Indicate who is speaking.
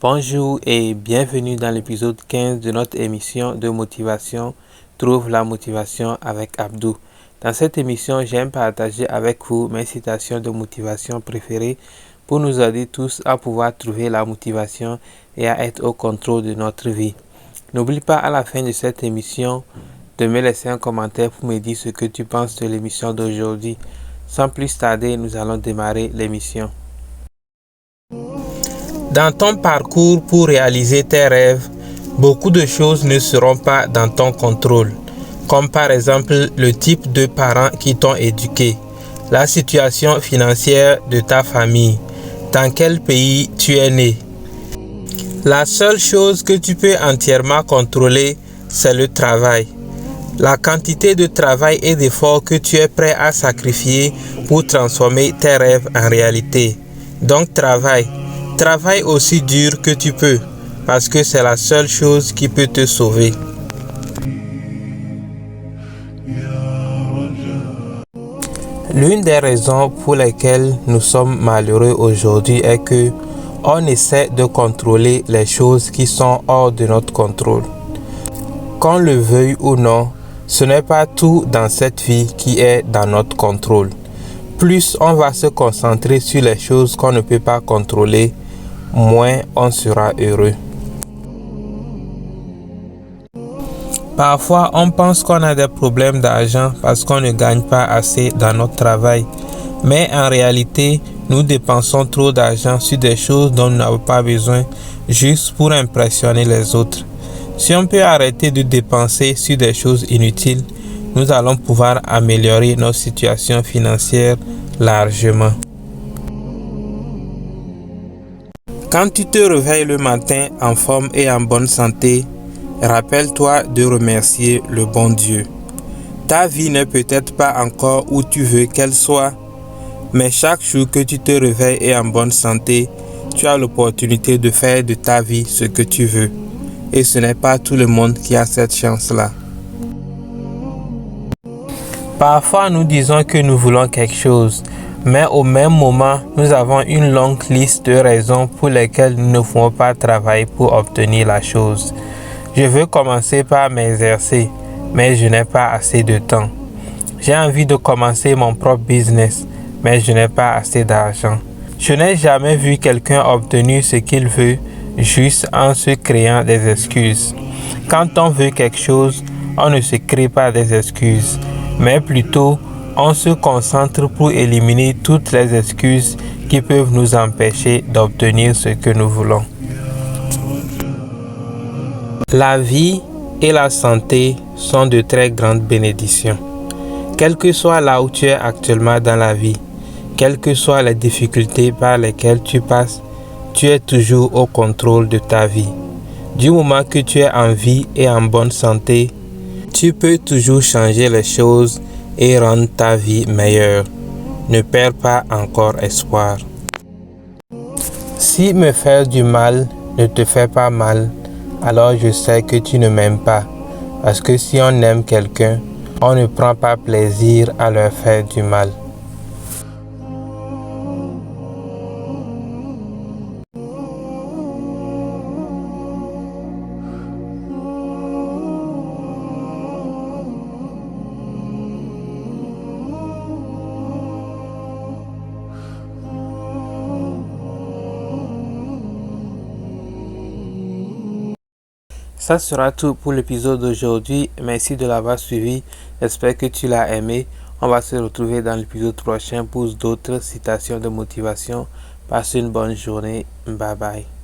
Speaker 1: Bonjour et bienvenue dans l'épisode 15 de notre émission de motivation Trouve la motivation avec Abdou. Dans cette émission, j'aime partager avec vous mes citations de motivation préférées pour nous aider tous à pouvoir trouver la motivation et à être au contrôle de notre vie. N'oublie pas à la fin de cette émission de me laisser un commentaire pour me dire ce que tu penses de l'émission d'aujourd'hui. Sans plus tarder, nous allons démarrer l'émission. Dans ton parcours pour réaliser tes rêves, beaucoup de choses ne seront pas dans ton contrôle, comme par exemple le type de parents qui t'ont éduqué, la situation financière de ta famille, dans quel pays tu es né. La seule chose que tu peux entièrement contrôler, c'est le travail. La quantité de travail et d'efforts que tu es prêt à sacrifier pour transformer tes rêves en réalité. Donc travaille aussi dur que tu peux, parce que c'est la seule chose qui peut te sauver. L'une des raisons pour lesquelles nous sommes malheureux aujourd'hui est que on essaie de contrôler les choses qui sont hors de notre contrôle. Qu'on le veuille ou non, ce n'est pas tout dans cette vie qui est dans notre contrôle. Plus on va se concentrer sur les choses qu'on ne peut pas contrôler, moins on sera heureux. Parfois, on pense qu'on a des problèmes d'argent parce qu'on ne gagne pas assez dans notre travail. Mais en réalité, nous dépensons trop d'argent sur des choses dont nous n'avons pas besoin, juste pour impressionner les autres. Si on peut arrêter de dépenser sur des choses inutiles, nous allons pouvoir améliorer notre situation financière largement. Quand tu te réveilles le matin en forme et en bonne santé, rappelle-toi de remercier le bon Dieu. Ta vie n'est peut-être pas encore où tu veux qu'elle soit, mais chaque jour que tu te réveilles et en bonne santé, tu as l'opportunité de faire de ta vie ce que tu veux. Et ce n'est pas tout le monde qui a cette chance-là. Parfois, nous disons que nous voulons quelque chose, mais au même moment, nous avons une longue liste de raisons pour lesquelles nous ne pouvons pas travailler pour obtenir la chose. Je veux commencer par m'exercer, mais je n'ai pas assez de temps. J'ai envie de commencer mon propre business, mais je n'ai pas assez d'argent. Je n'ai jamais vu quelqu'un obtenir ce qu'il veut juste en se créant des excuses. Quand on veut quelque chose, on ne se crée pas des excuses, mais plutôt on se concentre pour éliminer toutes les excuses qui peuvent nous empêcher d'obtenir ce que nous voulons. La vie et la santé sont de très grandes bénédictions. Quel que soit là où tu es actuellement dans la vie, quelles que soient les difficultés par lesquelles tu passes, tu es toujours au contrôle de ta vie. Du moment que tu es en vie et en bonne santé, tu peux toujours changer les choses et rendre ta vie meilleure. Ne perds pas encore espoir. Si me faire du mal ne te fait pas mal, alors je sais que tu ne m'aimes pas. Parce que si on aime quelqu'un, on ne prend pas plaisir à leur faire du mal. Ça sera tout pour l'épisode d'aujourd'hui. Merci de l'avoir suivi. J'espère que tu l'as aimé. On va se retrouver dans l'épisode prochain pour d'autres citations de motivation. Passe une bonne journée. Bye bye.